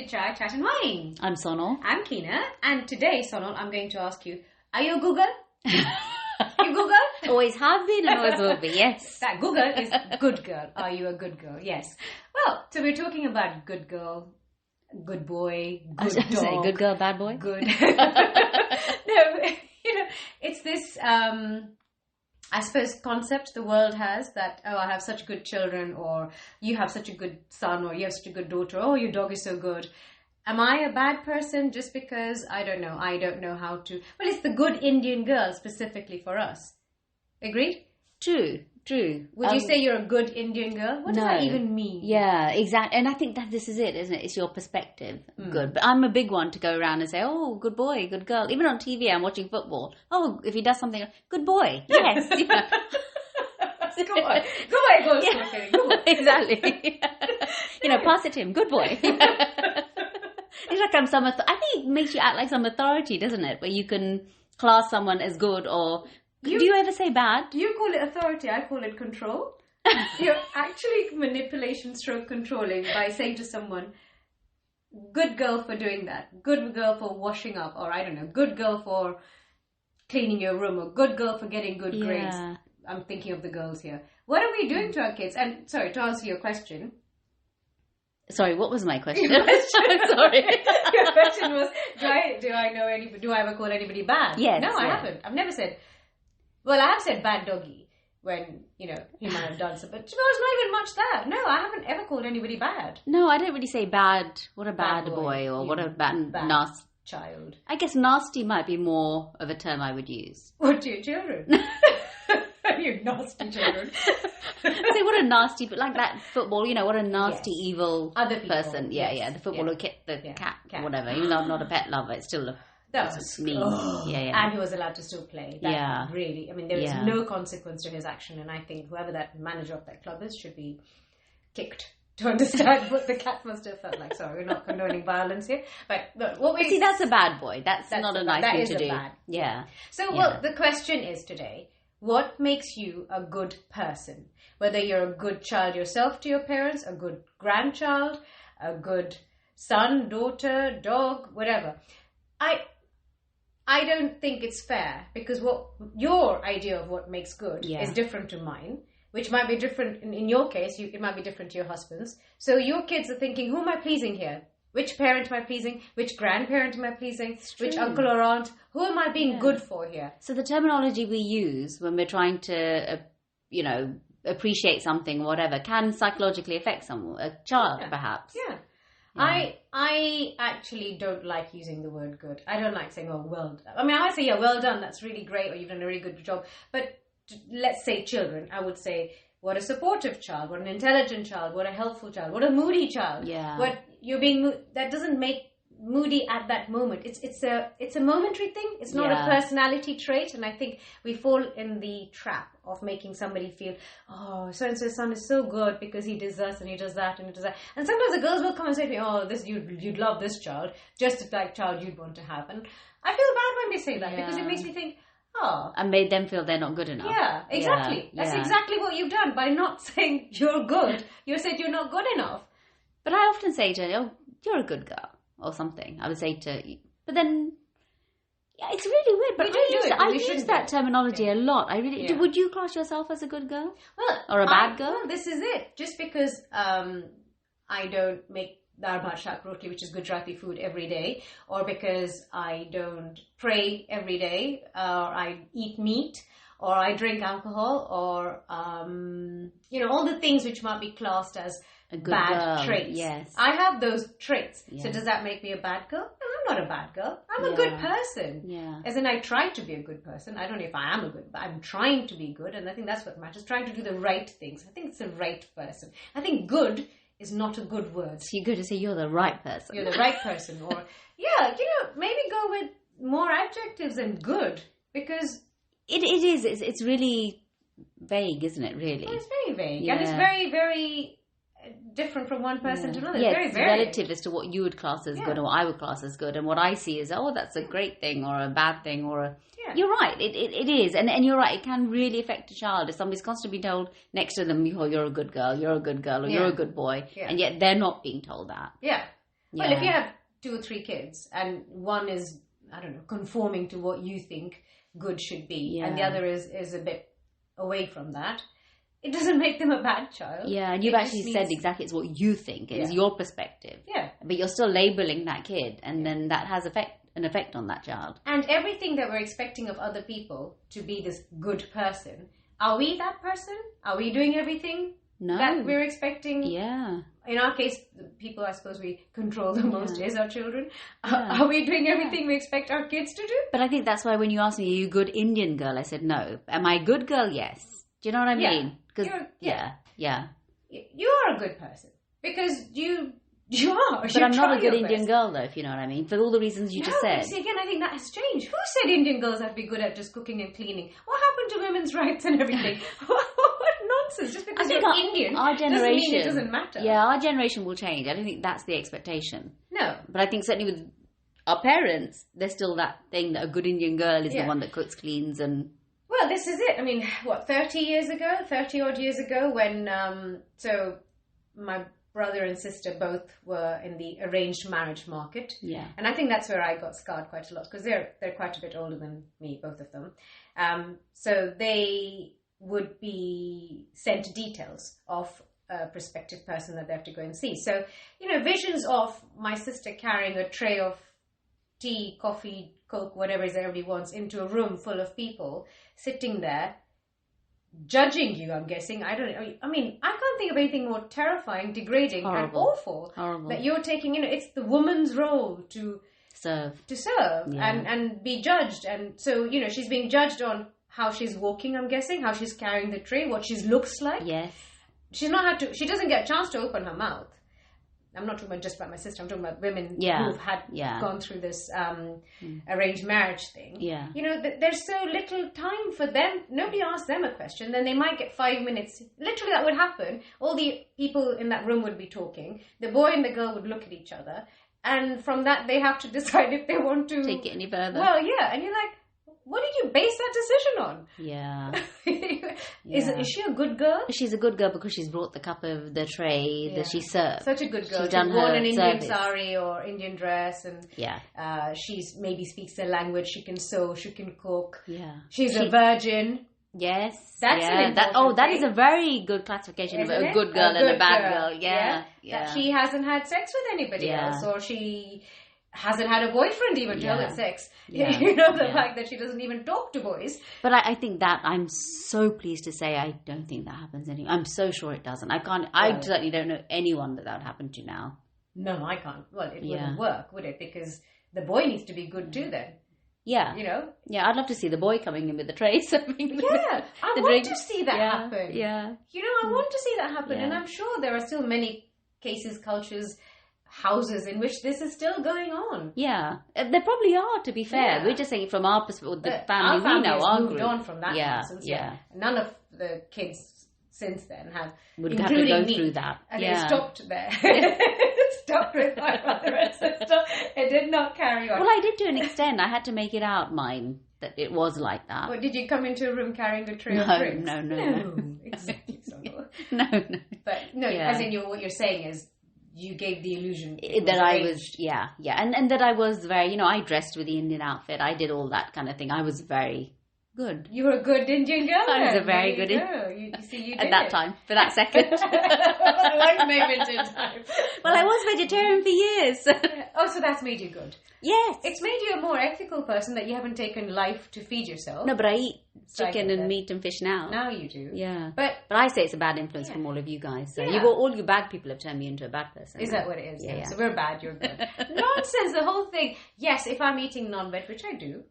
Chit Chat, Chat and Wine. I'm Sonal. I'm Keena, and today, Sonal, I'm going to ask you, are you a Google? You Google? Always have been and always will be, yes. That Google is good girl. Are you a good girl? Yes. Well, so we're talking about good girl, good boy, good dog. Say good girl, bad boy? Good. No, it's this, I suppose, concept the world has that, oh, I have such good children, or you have such a good son, or you have such a good daughter, oh, your dog is so good. Am I a bad person just because, I don't know how to... Well, it's the good Indian girl specifically for us. Agreed? True. Would you say you're a good Indian girl? What does that even mean? Yeah, exactly. And I think that this is it, isn't it? It's your perspective. Good. But I'm a big one to go around and say, oh, good boy, good girl. Even on TV, I'm watching football. Oh, if he does something, good boy. Yes. Good boy. Good boy, go to school. Good boy. Exactly. Pass it to him. Good boy. It's like I'm I think it makes you act like some authority, doesn't it? Where you can class someone as good or... Do you ever say bad? You call it authority, I call it control. You're actually manipulation stroke controlling by saying to someone, good girl for doing that, good girl for washing up, or I don't know, good girl for cleaning your room, or good girl for getting good grades. I'm thinking of the girls here. What are we doing to our kids? And sorry, to answer your question... Sorry, what was my question? Your question, sorry. Your question was, do I ever call anybody bad? Yes. No, I haven't. I've never said... Well, I have said bad doggy when, he might have done something. But it's not even much that. No, I haven't ever called anybody bad. No, I don't really say bad. What a bad boy or what a bad nasty child. I guess nasty might be more of a term I would use. What to your children? You nasty children. Say what a nasty, but like that football, what a nasty, evil other people, person. Yeah, the footballer, the cat, whatever. Even though I'm not a pet lover, it's still that's mean. And he was allowed to still play. That really, there is no consequence to his action, and I think whoever that manager of that club is should be kicked to understand what the cat must have felt like. Sorry, we're not condoning violence here, but what we see, that's a bad boy. That's not a nice thing to do. Bad. Yeah. So, well, the question is today: what makes you a good person? Whether you're a good child yourself to your parents, a good grandchild, a good son, daughter, dog, whatever. I don't think it's fair, because what your idea of what makes good is different to mine, which might be different in your case. It might be different to your husband's. So your kids are thinking, who am I pleasing here? Which parent am I pleasing? Which grandparent am I pleasing? Which uncle or aunt? Who am I being good for here? So the terminology we use when we're trying to, appreciate something, whatever, can psychologically affect someone, a child, perhaps. Yeah. I actually don't like using the word good. I don't like saying, oh, well done. I say, well done, that's really great, or you've done a really good job. But let's say children, I would say, what a supportive child, what an intelligent child, what a helpful child, what a moody child. Yeah. What you're being, that doesn't make moody at that moment. It's a momentary thing. It's not a personality trait, and I think we fall in the trap of making somebody feel, oh, so-and-so's son is so good because he does this and he does that and he does that. And sometimes the girls will come and say to me, oh, this you'd love this child, just the type child you'd want to have. And I feel bad when they say that, because it makes me think, oh. And made them feel they're not good enough. Yeah, exactly. That's exactly what you've done. By not saying you're good, you said you're not good enough. But I often say to her, oh, you're a good girl, or something. I would say to, but then, it's really weird. But I use that terminology a lot. I really would you class yourself as a good girl? Well, or a bad girl? Well, this is it. Just because I don't make dal bhat shak roti, which is Gujarati food, every day, or because I don't pray every day, or I eat meat, or I drink alcohol, or all the things which might be classed as bad traits. Yes. I have those traits. Yeah. So does that make me a bad girl? No, I'm not a bad girl. I'm a good person. Yeah. As in, I try to be a good person. I don't know if I am a good, but I'm trying to be good, and I think that's what matters. Trying to do the right things. I think it's the right person. I think good is not a good word. So you're good to say you're the right person. You're the right person. Or, maybe go with more adjectives than good, because... It is. It's really vague, isn't it, really? Well, it's very vague. Yeah. And it's very, very different from one person to another. Yeah, it's very relative as to what you would class as good or what I would class as good. And what I see is, oh, that's a great thing or a bad thing or a... Yeah. You're right. It is. And you're right. It can really affect a child if somebody's constantly being told next to them, oh, you're a good girl, or you're a good boy. Yeah. And yet they're not being told that. Yeah. Well, if you have 2 or 3 kids and one is, I don't know, conforming to what you think good should be, and the other is a bit away from that, it doesn't make them a bad child. Yeah, and you've actually said exactly it's what you think. It's your perspective. Yeah. But you're still labeling that kid, and then that has an effect on that child. And everything that we're expecting of other people to be this good person, are we that person? Are we doing everything that we're expecting? Yeah. In our case, the people I suppose we control the most is our children. Yeah. Are we doing everything we expect our kids to do? But I think that's why when you asked me, are you a good Indian girl? I said no. Am I a good girl? Yes. Do you know what I mean? Yeah. You are a good person because you are. But I'm not a good Indian girl, though, if you know what I mean, for all the reasons you just said. See, again, I think that has changed. Who said Indian girls have to be good at just cooking and cleaning? What happened to women's rights and everything? What nonsense. Just because you're Indian our generation, doesn't mean it doesn't matter. Yeah, our generation will change. I don't think that's the expectation. No. But I think certainly with our parents, there's still that thing that a good Indian girl is the one that cooks, cleans and... Well, this is it. I mean, 30 odd years ago when, so my brother and sister both were in the arranged marriage market. Yeah. And I think that's where I got scarred quite a lot because they're quite a bit older than me, both of them. So they would be sent details of a prospective person that they have to go and see. So, visions of my sister carrying a tray of tea, coffee, Coke, whatever it is everybody wants, into a room full of people sitting there judging you, I'm guessing. I don't know. I mean, I can't think of anything more terrifying, degrading, and awful that you're taking. It's the woman's role to serve and be judged. And so, she's being judged on how she's walking, I'm guessing, how she's carrying the tray, what she looks like. Yes. She doesn't get a chance to open her mouth. I'm not talking about just about my sister. I'm talking about women who've gone through this arranged marriage thing. Yeah. There's so little time for them. Nobody asks them a question. Then they might get 5 minutes. Literally, that would happen. All the people in that room would be talking. The boy and the girl would look at each other. And from that, they have to decide if they want to... take it any further. Well, yeah. And you're like, what did you base that decision on? Yeah. Is she a good girl? She's a good girl because she's brought the cup of the tray that she served. Such a good girl. She's done worn her an Indian service. sari or Indian dress, and she's maybe speaks the language. She can sew. She can cook. Yeah. She's a virgin. Yes. That's an important that thing. is a very good classification of a good girl and a bad girl. Yeah. That she hasn't had sex with anybody else, or she hasn't had a boyfriend even to have sex. Yeah. The fact that she doesn't even talk to boys. But I think that I'm so pleased to say I don't think that happens anymore. I'm so sure it doesn't. I certainly don't know anyone that would happen to now. No, I can't. Well, it wouldn't work, would it? Because the boy needs to be good too then. Yeah. Yeah, I'd love to see the boy coming in with the tray serving I want to see that happen. Yeah. I want to see that happen. And I'm sure there are still many cases, cultures, houses in which this is still going on. Yeah. There probably are, to be fair. We're just saying from our perspective, the family we know, our moved group. On from that nonsense. Yeah. None of the kids since then would have to go through that. And it stopped there. Stopped with my mother and sister. It did not carry on. Well, I did to an extent. I had to make it out, mine, that it was like that. Well, did you come into a room carrying a tray of drinks? No. Exactly. So. No. But as in what you're saying is you gave the illusion that I was, and that I was very, I dressed with the Indian outfit. I did all that kind of thing. I was very good. You were a good Indian girl. I was a very good You did at that time, for that second. One moment in time. Well, I was vegetarian for years. So that's made you good. Yes. It's made you a more ethical person that you haven't taken life to feed yourself. No, but I eat chicken and meat and fish now. Now you do. Yeah. But I say it's a bad influence from all of you guys. So all you bad people have turned me into a bad person. Is that what it is? Yeah. So we're bad, you're good. Nonsense, the whole thing. Yes, if I'm eating non-veg, which I do,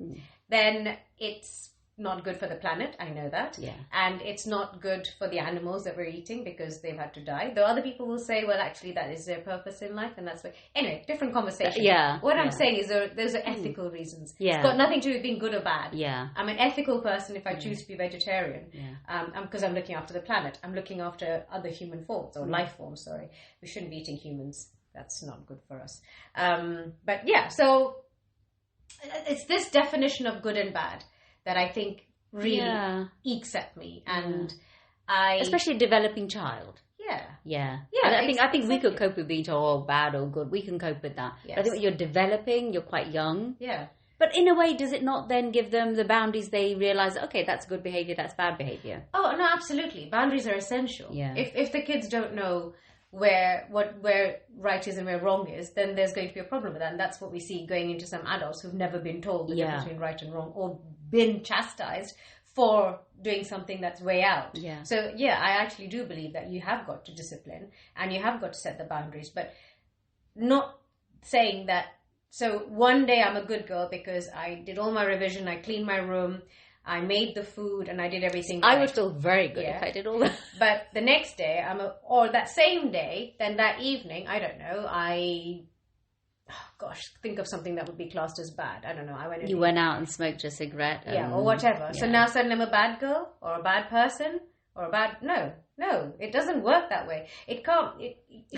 then it's not good for the planet. I know that. Yeah. And it's not good for the animals that we're eating because they've had to die. Though other people will say, well, actually, that is their purpose in life, and that's why. Anyway, different conversation. What I'm saying is those are ethical reasons. Yeah. It's got nothing to do with being good or bad. Yeah. I'm an ethical person if I choose to be vegetarian. Yeah. Because I'm looking after the planet. I'm looking after other human forms, or life forms, sorry. We shouldn't be eating humans. That's not good for us. But yeah, so it's this definition of good and bad that I think really ekes at me. And especially a developing child. Yeah. Yeah, I think we could exactly. cope with being told, oh, bad or good. We can cope with that. Yes. But I think when you're developing, you're quite young. Yeah. But in a way, does it not then give them the boundaries they realize, okay, that's good behavior, that's bad behavior? Oh, no, absolutely. Boundaries are essential. Yeah. If the kids don't know where right is and where wrong is, then there's going to be a problem with that. And that's what we see going into some adults who've never been told the difference between right and wrong, or been chastised for doing something that's way out. Yeah. So, yeah, I actually do believe that you have got to discipline and you have got to set the boundaries, but not saying that, so one day I'm a good girl because I did all my revision, I cleaned my room, I made the food, and I did everything I right. would feel very good if I did all that. But the next day, or that same day, then that evening, I don't know, think of something that would be classed as bad. I don't know. You went out and smoked a cigarette. Yeah, or whatever. Yeah. So now suddenly I'm a bad girl or a bad person or a bad... No, it doesn't work that way. It can't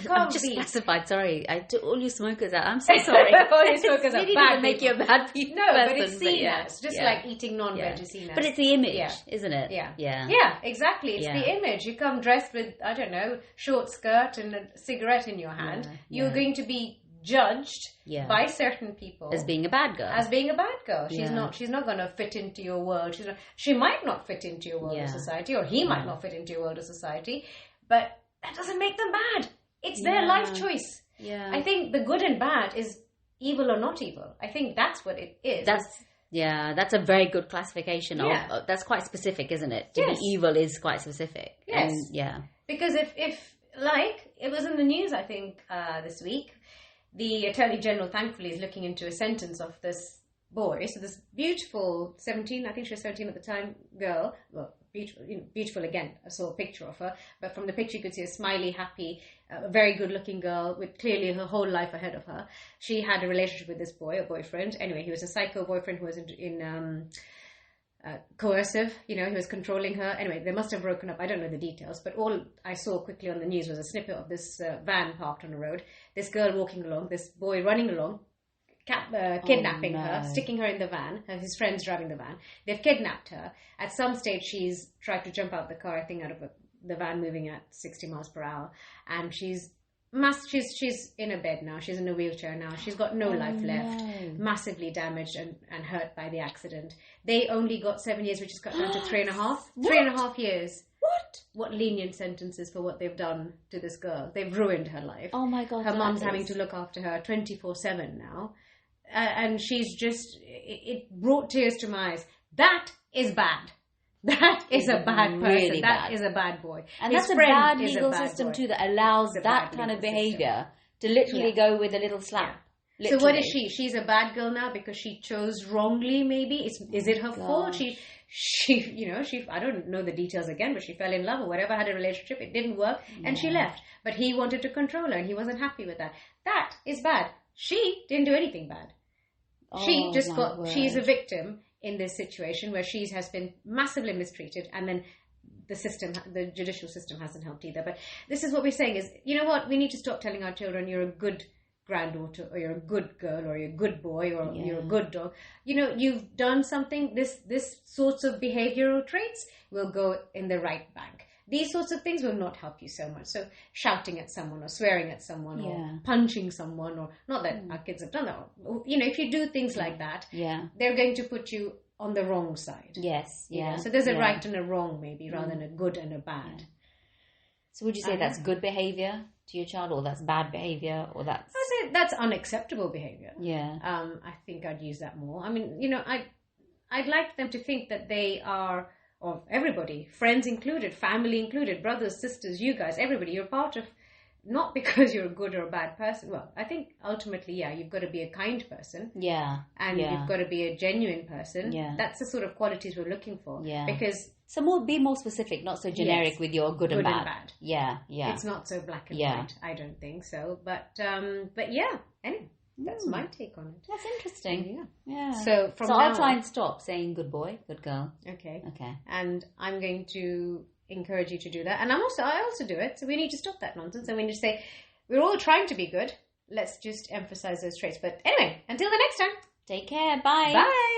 I'm just classified. Sorry, I took all you smokers out. I'm so sorry. All you smokers are bad. Make you a bad person. No, but it's seen as just like eating non-veg is seen as. But it's the image, isn't it? Yeah, exactly. It's the image. You come dressed with, I don't know, short skirt and a cigarette in your hand. You're going to be judged by certain people as being a bad girl. She's not going to fit into your world. She might not fit into your world of society, or he might not fit into your world of society, but that doesn't make them bad. It's their life choice. I think the good and bad is evil or not evil. I think that's what it is. That's a very good classification of that's quite specific, isn't it? To be evil is quite specific. Yes. And, because if like it was in the news, I think this week, the Attorney General, thankfully, is looking into a sentence of this boy. So this beautiful 17, I think she was 17 at the time, girl, well, beautiful again. I saw a picture of her, but from the picture you could see a smiley, happy, very good-looking girl with clearly her whole life ahead of her. She had a relationship with this boy, a boyfriend. Anyway, he was a psycho boyfriend who was coercive, he was controlling her. Anyway, they must have broken up. I don't know the details, but all I saw quickly on the news was a snippet of this van parked on the road, this girl walking along, this boy running along, kidnapping her, sticking her in the van, his friends driving the van. They've kidnapped her. At some stage, she's tried to jump out the car, I think out of the van moving at 60 miles per hour, and she's in a bed now. She's in a wheelchair now. She's got no life left. Massively damaged and hurt by the accident. They only got 7 years, which is cut down to 3.5. 3.5 years. What lenient sentences for what they've done to this girl. They've ruined her life. Oh my God. Her mum's having to look after her 24/7 now. And she's just... It brought tears to my eyes. That is bad. That is a bad person. Really that is a bad boy. And that's a bad legal system too that allows that kind of behaviour to literally go with a little slap. Yeah. So what is she? She's a bad girl now because she chose wrongly, maybe? Is it her fault? She I don't know the details again, but she fell in love or whatever, had a relationship, it didn't work, and she left. But he wanted to control her and he wasn't happy with that. That is bad. She didn't do anything bad. She's a victim in this situation where she has been massively mistreated, and then the judicial system hasn't helped either. But this is what we're saying is, you know what, we need to stop telling our children you're a good granddaughter or you're a good girl or you're a good boy or you're a good dog. You've done something, this sorts of behavioral traits will go in the right bank. These sorts of things will not help you so much. So shouting at someone or swearing at someone or punching someone, or not that our kids have done that. If you do things like that, they're going to put you on the wrong side. Yes. Yeah. So there's a right and a wrong maybe rather than a good and a bad. Yeah. So would you say that's good behavior to your child, or that's bad behavior, or that's... I'd say that's unacceptable behavior. Yeah. I think I'd use that more. I mean, I'd like them to think that they are... of everybody, friends included, family included, brothers, sisters, you guys, everybody, you're part of, not because you're a good or a bad person. Well, I think ultimately, you've got to be a kind person. Yeah. And you've got to be a genuine person. Yeah. That's the sort of qualities we're looking for. Yeah. Because... So be more specific, not so generic with your good and bad. Yeah, yeah. It's not so black and white, I don't think so. But yeah, anyway. That's my take on it. That's interesting. Yeah. So I'll try and stop saying good boy, good girl. Okay. And I'm going to encourage you to do that. And I also do it. So we need to stop that nonsense. And we need to say, we're all trying to be good. Let's just emphasize those traits. But anyway, until the next time. Take care. Bye. Bye.